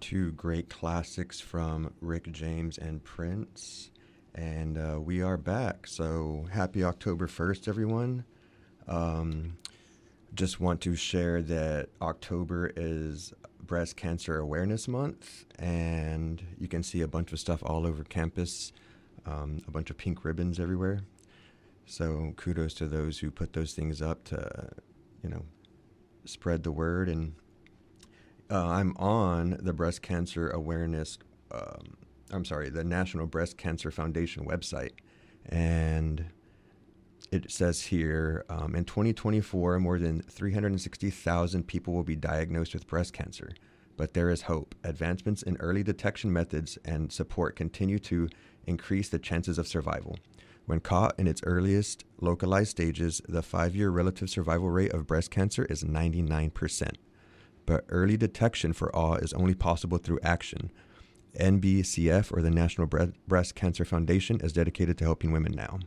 to great classics from Rick James and Prince. And we are back. So happy October 1st, everyone. Just want to share that October is Breast Cancer Awareness Month, and you can see a bunch of stuff all over campus, a bunch of pink ribbons everywhere. So kudos to those who put those things up to, spread the word. And I'm on the breast cancer awareness, the National Breast Cancer Foundation website. And it says here, in 2024, more than 360,000 people will be diagnosed with breast cancer. But there is hope. Advancements in early detection methods and support continue to increase the chances of survival. When caught in its earliest localized stages, the 5-year relative survival rate of breast cancer is 99%. But early detection for all is only possible through action. NBCF, or the National Breast Cancer Foundation, is dedicated to helping women now.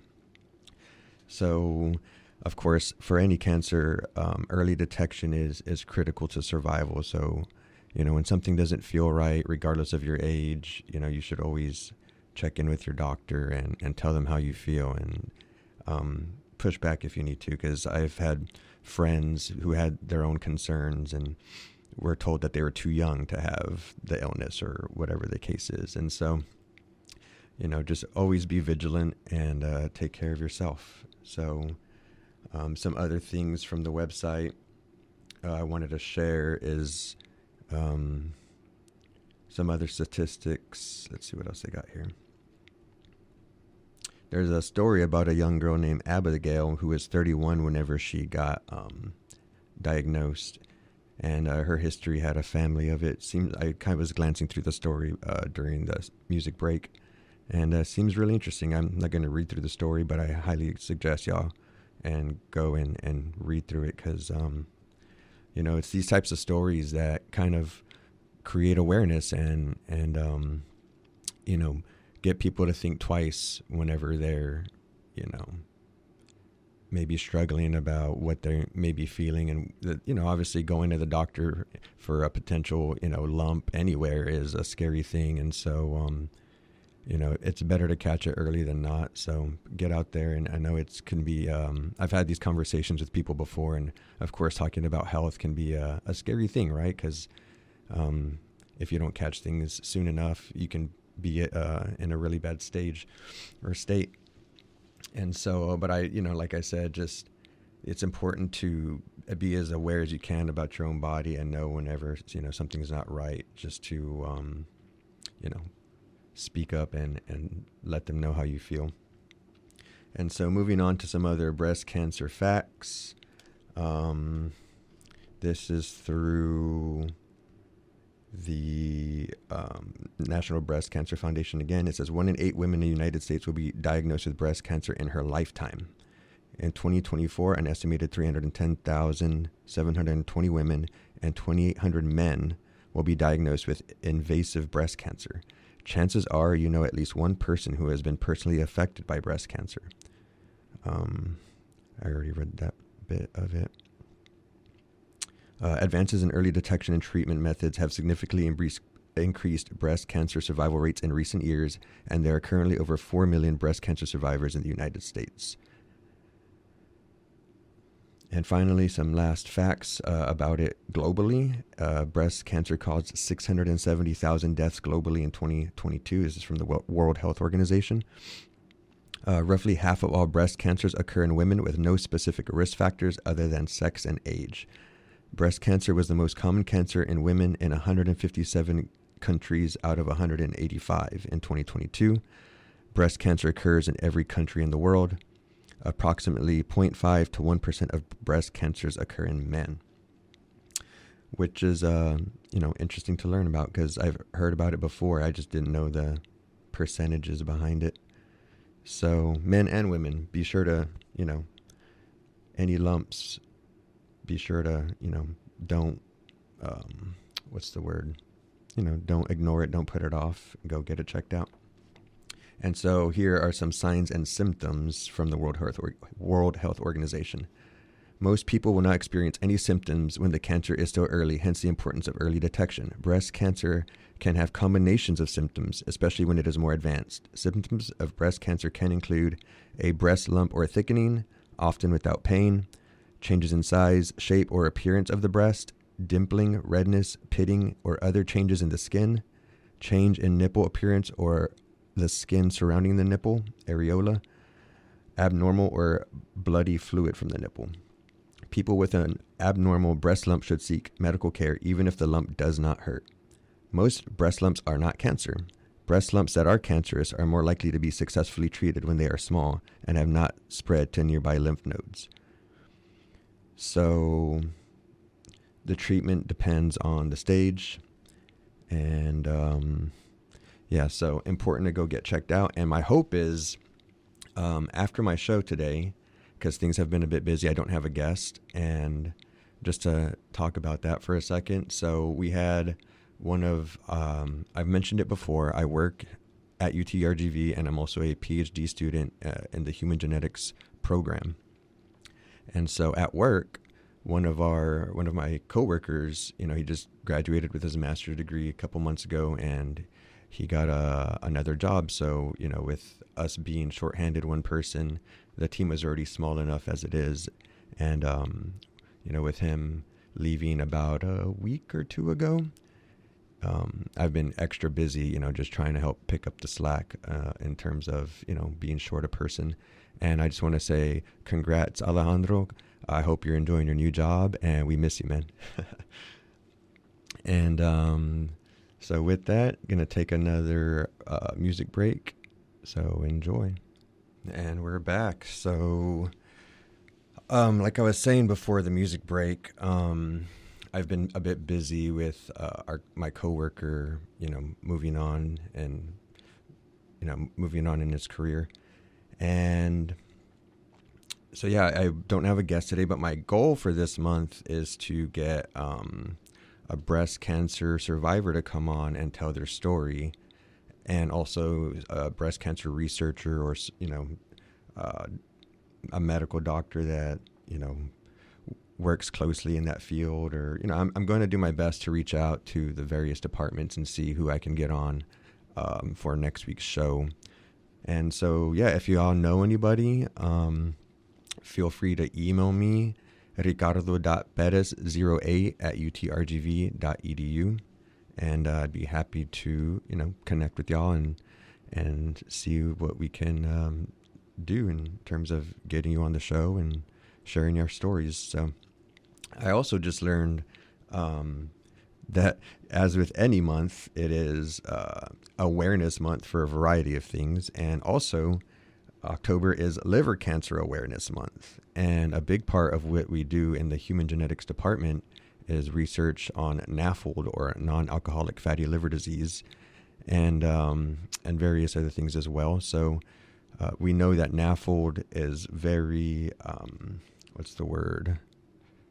So, of course, for any cancer, early detection is critical to survival. So, when something doesn't feel right, regardless of your age, you should always check in with your doctor and tell them how you feel, and push back if you need to, because I've had friends who had their own concerns and were told that they were too young to have the illness or whatever the case is. And so, just always be vigilant and take care of yourself. So some other things from the website I wanted to share is some other statistics. Let's see what else they got here. There's a story about a young girl named Abigail who was 31 whenever she got diagnosed, and her history had a family of it. I kind of was glancing through the story during the music break, and seems really interesting. I'm not going to read through the story, but I highly suggest y'all and go and read through it, because it's these types of stories that kind of create awareness and get people to think twice whenever they're, maybe struggling about what they may be feeling. And, obviously going to the doctor for a potential, lump anywhere is a scary thing. And so, it's better to catch it early than not. So get out there. And I know it can be, I've had these conversations with people before, and of course, talking about health can be a scary thing, right? Because if you don't catch things soon enough, you can be in a really bad stage or state. And so, but like I said, just it's important to be as aware as you can about your own body and know whenever, something's not right, just to, speak up and let them know how you feel. And so moving on to some other breast cancer facts. This is through the National Breast Cancer Foundation again. It says 1 in 8 women in the United States will be diagnosed with breast cancer in her lifetime. In 2024, an estimated 310,720 women and 2,800 men will be diagnosed with invasive breast cancer. Chances are at least one person who has been personally affected by breast cancer. I already read that bit of it. Advances in early detection and treatment methods have significantly increased breast cancer survival rates in recent years, and there are currently over 4 million breast cancer survivors in the United States. And finally, some last facts about it globally. Breast cancer caused 670,000 deaths globally in 2022. This is from the World Health Organization. Roughly half of all breast cancers occur in women with no specific risk factors other than sex and age. Breast cancer was the most common cancer in women in 157 countries out of 185 in 2022. Breast cancer occurs in every country in the world. Approximately 0.5 to 1% of breast cancers occur in men, which is, interesting to learn about, because I've heard about it before. I just didn't know the percentages behind it. So men and women, be sure to, any lumps, be sure to, don't, don't ignore it. Don't put it off. Go get it checked out. And so here are some signs and symptoms from the World Health Organization. Most people will not experience any symptoms when the cancer is still early, hence the importance of early detection. Breast cancer can have combinations of symptoms, especially when it is more advanced. Symptoms of breast cancer can include a breast lump or thickening, often without pain, changes in size, shape, or appearance of the breast, dimpling, redness, pitting, or other changes in the skin, change in nipple appearance or the skin surrounding the nipple, areola, abnormal or bloody fluid from the nipple. People with an abnormal breast lump should seek medical care even if the lump does not hurt. Most breast lumps are not cancer. Breast lumps that are cancerous are more likely to be successfully treated when they are small and have not spread to nearby lymph nodes. So the treatment depends on the stage, and so important to go get checked out. And my hope is after my show today, because things have been a bit busy, I don't have a guest, and just to talk about that for a second. So we had one of, I've mentioned it before, I work at UT RGV, and I'm also a PhD student in the human genetics program. And so at work, one of my coworkers, he just graduated with his master's degree a couple months ago, and he got another job. So, with us being shorthanded one person, the team was already small enough as it is. And, with him leaving about a week or two ago, I've been extra busy, just trying to help pick up the slack in terms of, being short a person. And I just want to say congrats, Alejandro. I hope you're enjoying your new job, and we miss you, man. And so with that, going to take another music break. So enjoy. And we're back. So like I was saying before the music break, I've been a bit busy with my coworker, moving on and, moving on in his career. And so, I don't have a guest today, but my goal for this month is to get a breast cancer survivor to come on and tell their story, and also a breast cancer researcher or, a medical doctor that, works closely in that field, or, I'm going to do my best to reach out to the various departments and see who I can get on for next week's show. And so, if you all know anybody, feel free to email me, ricardo.perez08@utrgv.edu, and I'd be happy to, connect with y'all and see what we can do in terms of getting you on the show and sharing your stories. So I also just learned that, as with any month, it is awareness month for a variety of things. And also, October is Liver Cancer Awareness Month. And a big part of what we do in the human genetics department is research on NAFLD, or non-alcoholic fatty liver disease, and various other things as well. So we know that NAFLD is very,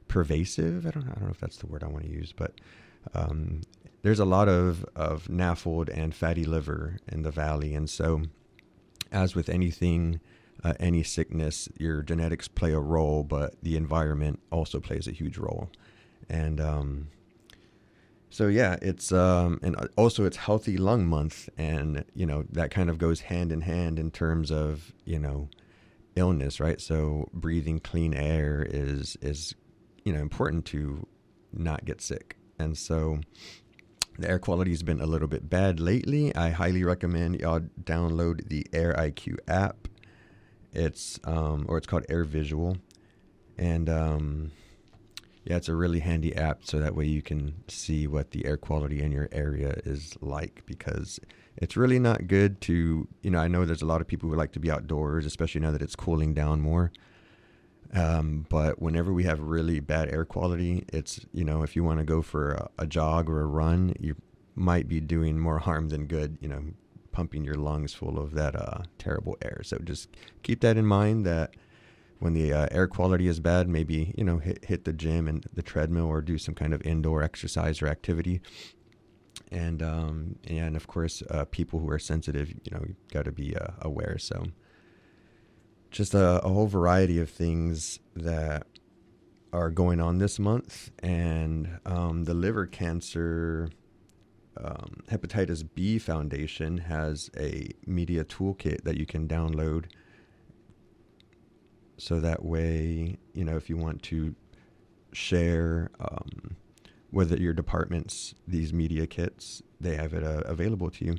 pervasive? I don't know if that's the word I want to use, but there's a lot of NAFLD and fatty liver in the valley. And so, as with anything, any sickness, your genetics play a role, but the environment also plays a huge role. And it's and also it's Healthy Lung Month, and that kind of goes hand in hand in terms of illness, right? So breathing clean air is important to not get sick. And so the air quality has been a little bit bad lately. I highly recommend y'all download the Air IQ app. It's called Air Visual, and it's a really handy app, so that way you can see what the air quality in your area is like, because it's really not good to, I know there's a lot of people who like to be outdoors, especially now that it's cooling down more. But whenever we have really bad air quality, it's, if you want to go for a jog or a run, you might be doing more harm than good, pumping your lungs full of that terrible air. So just keep that in mind, that when the air quality is bad, maybe, hit the gym and the treadmill, or do some kind of indoor exercise or activity. And of course, people who are sensitive, you've got to be aware. So just a whole variety of things that are going on this month, and the liver cancer hepatitis B Foundation has a media toolkit that you can download. So that way, if you want to share whether your department's these media kits, they have it available to you.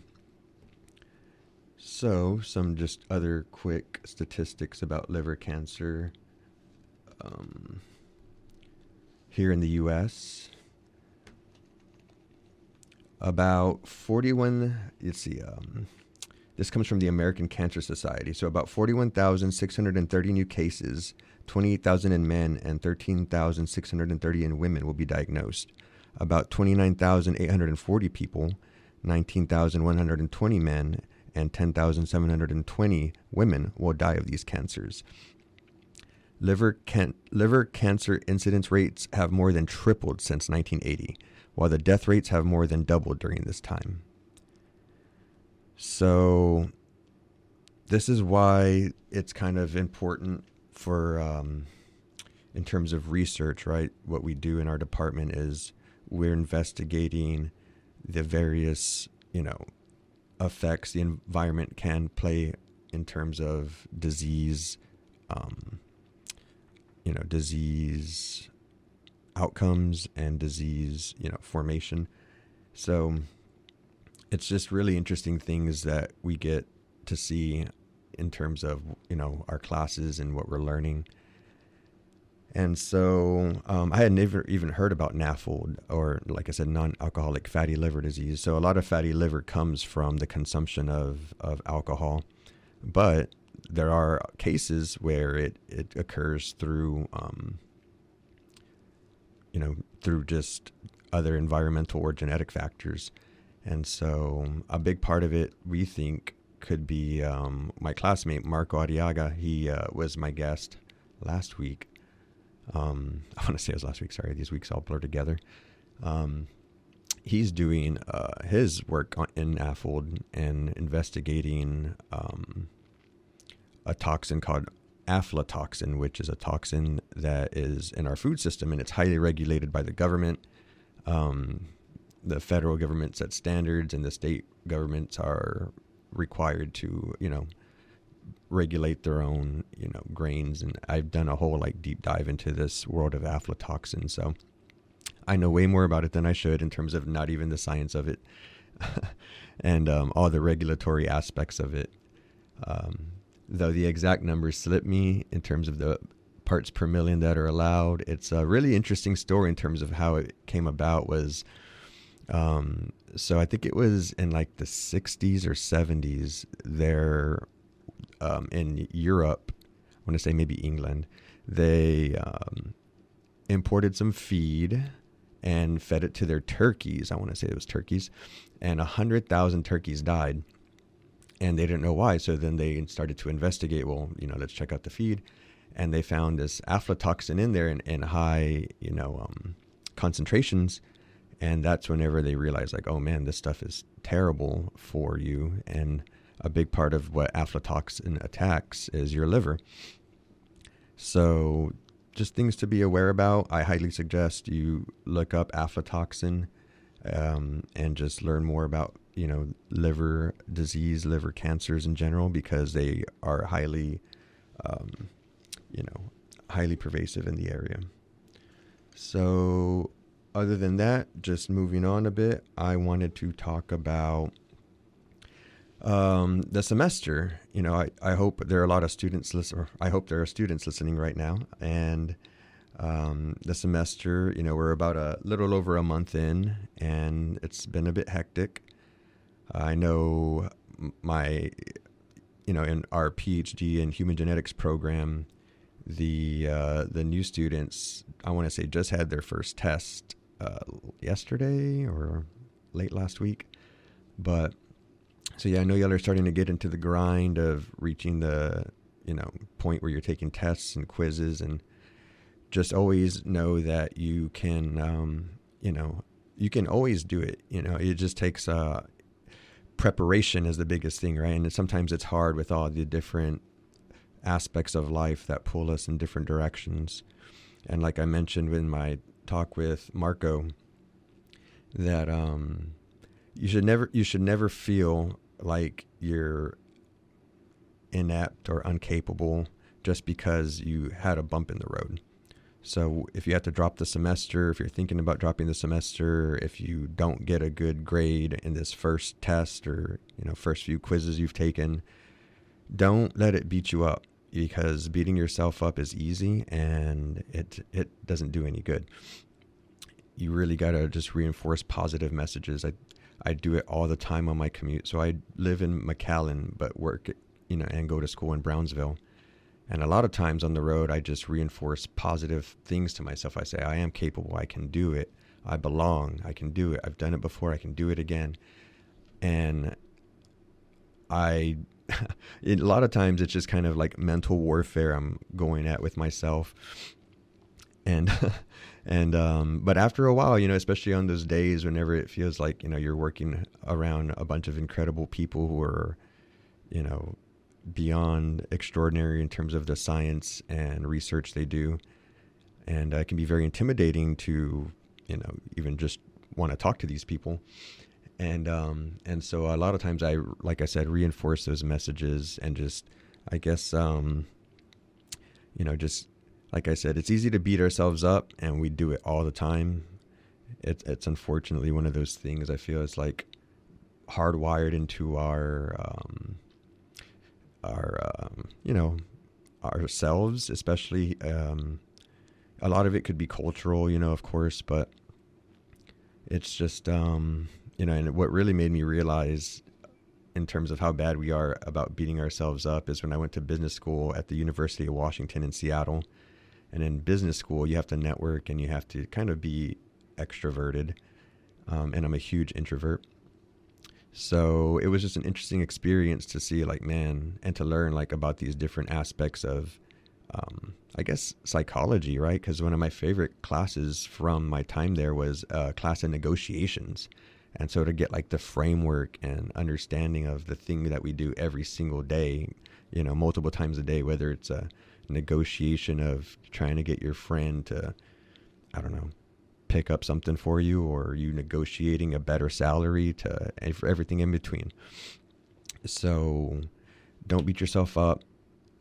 So some just other quick statistics about liver cancer. Here in the U.S., about 41, this comes from the American Cancer Society. So about 41,630 new cases, 28,000 in men and 13,630 in women will be diagnosed. About 29,840 people, 19,120 men, and 10,720 women will die of these cancers. Liver cancer incidence rates have more than tripled since 1980, while the death rates have more than doubled during this time. So this is why it's kind of important for, in terms of research, right? What we do in our department is we're investigating the various, effects the environment can play in terms of disease, disease outcomes and disease, formation. So it's just really interesting things that we get to see in terms of, our classes and what we're learning. And so I had never even heard about NAFLD, or like I said, non-alcoholic fatty liver disease. So a lot of fatty liver comes from the consumption of alcohol, but there are cases where it occurs through, through just other environmental or genetic factors. And so a big part of it, we think, could be my classmate, Marco Arriaga. He was my guest last week. I want to say it was last week. Sorry, these weeks all blur together. He's doing his work in NAFLD and investigating a toxin called aflatoxin, which is a toxin that is in our food system, and it's highly regulated by the government. The federal government sets standards, and the state governments are required to, regulate their own, grains. And I've done a whole deep dive into this world of aflatoxin. So I know way more about it than I should in terms of not even the science of it and all the regulatory aspects of it. Though the exact numbers slip me in terms of the parts per million that are allowed. It's a really interesting story in terms of how it came about. Was so I think it was in the 60s or 70s there in Europe, I want to say maybe England, they imported some feed and fed it to their turkeys. I want to say it was turkeys, and 100,000 turkeys died, and they didn't know why. So then they started to investigate. Well, let's check out the feed, and they found this aflatoxin in there in high, concentrations. And that's whenever they realized, oh man, this stuff is terrible for you. And a big part of what aflatoxin attacks is your liver. So just things to be aware about. I highly suggest you look up aflatoxin and just learn more about, liver disease, liver cancers in general, because they are highly, highly pervasive in the area. So other than that, just moving on a bit, I wanted to talk about the semester. I hope there are a lot of students I hope there are students listening right now. And the semester, we're about a little over a month in, and it's been a bit hectic. I know in our PhD in human genetics program, the new students, I want to say, just had their first test yesterday or late last week. But so yeah, I know y'all are starting to get into the grind of reaching the point where you're taking tests and quizzes, and just always know that you can you can always do it. It just takes preparation is the biggest thing, right? And sometimes it's hard with all the different aspects of life that pull us in different directions. And like I mentioned in my talk with Marco, that you should never feel like you're inept or incapable just because you had a bump in the road. So if you have to drop the semester, if you're thinking about dropping the semester, if you don't get a good grade in this first test or, first few quizzes you've taken, don't let it beat you up, because beating yourself up is easy and it doesn't do any good. You really got to just reinforce positive messages. I do it all the time on my commute. So I live in McAllen, but work, and go to school in Brownsville. And a lot of times on the road, I just reinforce positive things to myself. I say, I am capable. I can do it. I belong. I can do it. I've done it before. I can do it again. And a lot of times it's just kind of like mental warfare I'm going at with myself. And, but after a while, especially on those days, whenever it feels like, you're working around a bunch of incredible people who are, beyond extraordinary in terms of the science and research they do. And it can be very intimidating to, even just want to talk to these people. And so a lot of times like I said, reinforce those messages and just, I guess, just like I said, it's easy to beat ourselves up and we do it all the time. It's unfortunately one of those things I feel is like hardwired into ourselves, especially. A lot of it could be cultural, of course, but it's just, and what really made me realize in terms of how bad we are about beating ourselves up is when I went to business school at the University of Washington in Seattle. And in business school, you have to network and you have to kind of be extroverted. And I'm a huge introvert. So it was just an interesting experience to see and to learn about these different aspects of, I guess, psychology, right? Because one of my favorite classes from my time there was a class in negotiations. And so to get the framework and understanding of the thing that we do every single day, multiple times a day, whether it's a negotiation of trying to get your friend to, I don't know, pick up something for you, or you negotiating a better salary and for everything in between. So don't beat yourself up.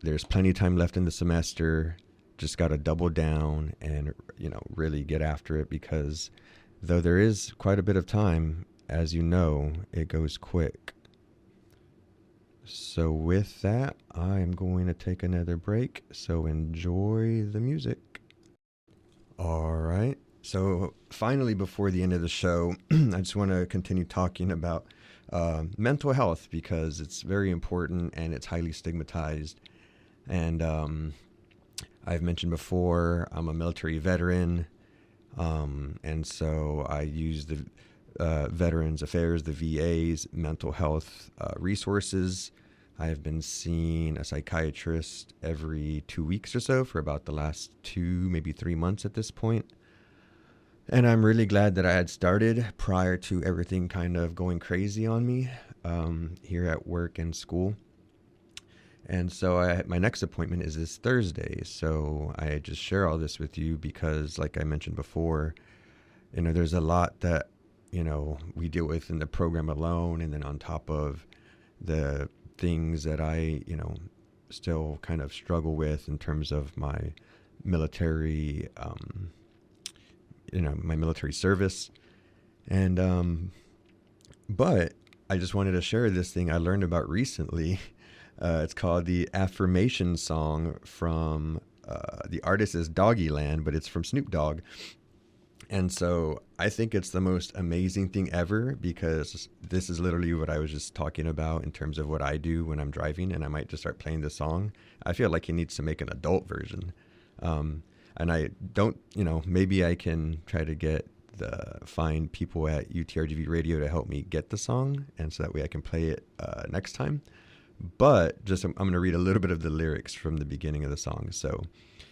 There's plenty of time left in the semester. Just got to double down and, really get after it, because though there is quite a bit of time, as you know, it goes quick. So with that, I am going to take another break. So enjoy the music. All right. So finally, before the end of the show, I just want to continue talking about mental health, because it's very important and it's highly stigmatized. And I've mentioned before, I'm a military veteran. And so I use the Veterans Affairs, the VA's mental health resources. I have been seeing a psychiatrist every 2 weeks or so for about the last 2, maybe 3 months at this point. And I'm really glad that I had started prior to everything kind of going crazy on me here at work and school. And so my next appointment is this Thursday. So I just share all this with you because, like I mentioned before, there's a lot that, we deal with in the program alone. And then on top of the things that I, still kind of struggle with in terms of my military, my military service. And, but I just wanted to share this thing I learned about recently. It's called the Affirmation Song from, the artist is Doggyland, but it's from Snoop Dogg. And so I think it's the most amazing thing ever, because this is literally what I was just talking about in terms of what I do when I'm driving, and I might just start playing the song. I feel like he needs to make an adult version. And I don't, maybe I can try to find people at RGV Radio to help me get the song, and so that way I can play it next time. But I'm going to read a little bit of the lyrics from the beginning of the song. So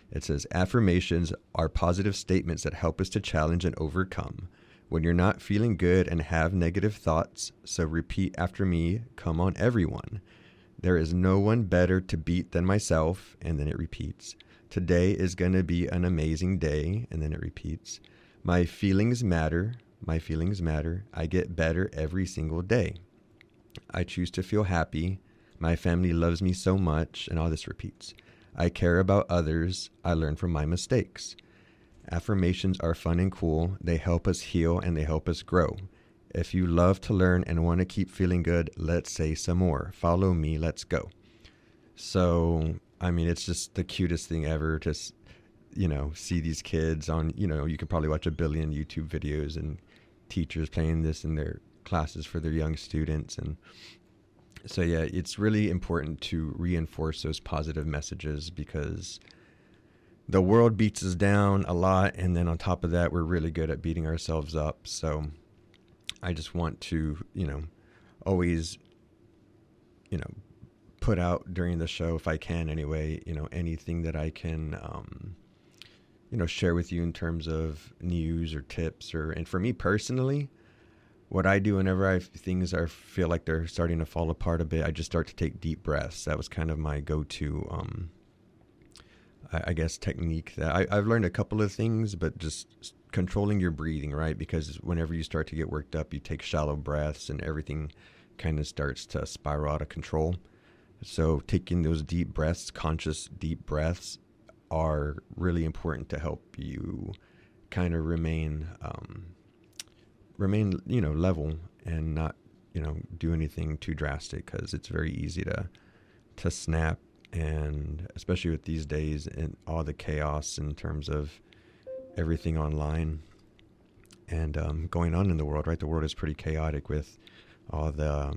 it says, affirmations are positive statements that help us to challenge and overcome. When you're not feeling good and have negative thoughts, so repeat after me, come on everyone. There is no one better to beat than myself, and then it repeats. Today is going to be an amazing day. And then it repeats. My feelings matter. My feelings matter. I get better every single day. I choose to feel happy. My family loves me so much. And all this repeats. I care about others. I learn from my mistakes. Affirmations are fun and cool. They help us heal and they help us grow. If you love to learn and want to keep feeling good, let's say some more. Follow me. Let's go. So, I mean, it's just the cutest thing ever to, see these kids on, you can probably watch a billion YouTube videos and teachers playing this in their classes for their young students. And so, yeah, it's really important to reinforce those positive messages because the world beats us down a lot. And then on top of that, we're really good at beating ourselves up. So I just want to, always, put out during the show, if I can anyway, anything that I can, share with you in terms of news or tips and for me personally, what I do whenever things feel like they're starting to fall apart a bit, I just start to take deep breaths. That was kind of my go-to, I guess, technique that I've learned a couple of things, but just controlling your breathing, right? Because whenever you start to get worked up, you take shallow breaths and everything kind of starts to spiral out of control. So taking those deep breaths, conscious deep breaths, are really important to help you kind of remain level and not, do anything too drastic, because it's very easy to snap. And especially with these days and all the chaos in terms of everything online and going on in the world, right? The world is pretty chaotic with all the,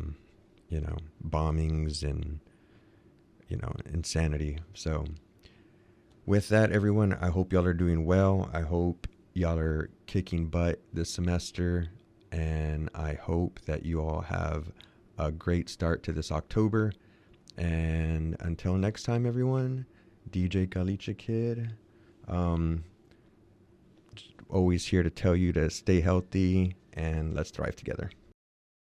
bombings and, insanity. So with that, everyone, I hope y'all are doing well. I hope y'all are kicking butt this semester. And I hope that you all have a great start to this October. And until next time, everyone, DJ Galicia Kid, always here to tell you to stay healthy and let's thrive together.